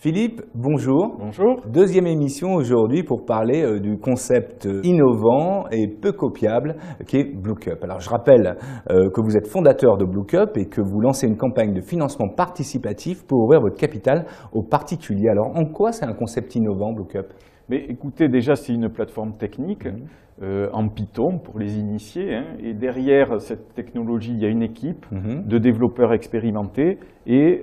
Philippe, bonjour. Bonjour. Deuxième émission aujourd'hui pour parler du concept innovant et peu copiable qui est BlueCup. Alors je rappelle que vous êtes fondateur de BlueCup et que vous lancez une campagne de financement participatif pour ouvrir votre capital aux particuliers. Alors en quoi c'est un concept innovant BlueCup? Mais écoutez, déjà c'est une plateforme technique en Python pour les initiés, et derrière cette technologie il y a une équipe de développeurs expérimentés et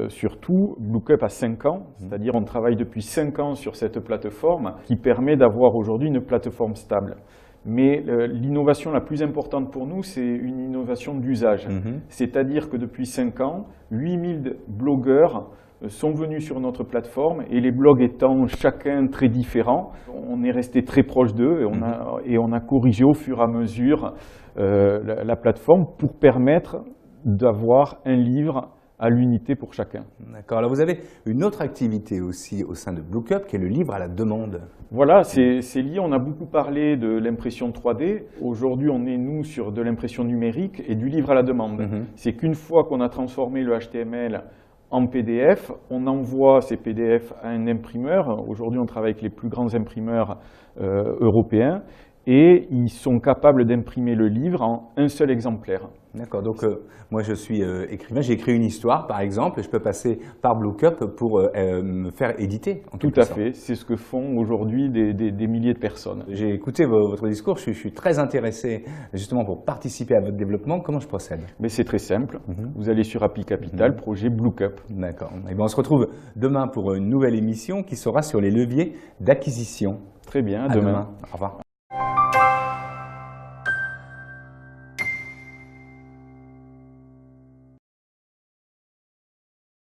surtout BlueCup a 5 ans, c'est-à-dire on travaille depuis 5 ans sur cette plateforme qui permet d'avoir aujourd'hui une plateforme stable. Mais l'innovation la plus importante pour nous, c'est une innovation d'usage. C'est-à-dire que depuis 5 ans, 8000 blogueurs sont venus sur notre plateforme et les blogs étant chacun très différents, on est resté très proche d'eux et on a corrigé au fur et à mesure la plateforme pour permettre d'avoir un livre à l'unité pour chacun. D'accord. Alors vous avez une autre activité aussi au sein de BlueCup qui est le livre à la demande. Voilà, c'est lié. On a beaucoup parlé de l'impression 3D. Aujourd'hui, on est, nous, sur de l'impression numérique et du livre à la demande. C'est qu'une fois qu'on a transformé le HTML en PDF, on envoie ces PDF à un imprimeur. Aujourd'hui, on travaille avec les plus grands imprimeurs européens et ils sont capables d'imprimer le livre en un seul exemplaire. D'accord, donc moi je suis écrivain, j'ai écrit une histoire par exemple et je peux passer par BlueCup pour me faire éditer en quelque sorte. Tout à fait, c'est ce que font aujourd'hui des milliers de personnes. J'ai écouté votre discours, je suis très intéressé justement pour participer à votre développement. Comment je procède? Mais c'est très simple, vous allez sur Happy Capital, projet BlueCup. D'accord, et bien on se retrouve demain pour une nouvelle émission qui sera sur les leviers d'acquisition. Très bien, à demain. Au revoir.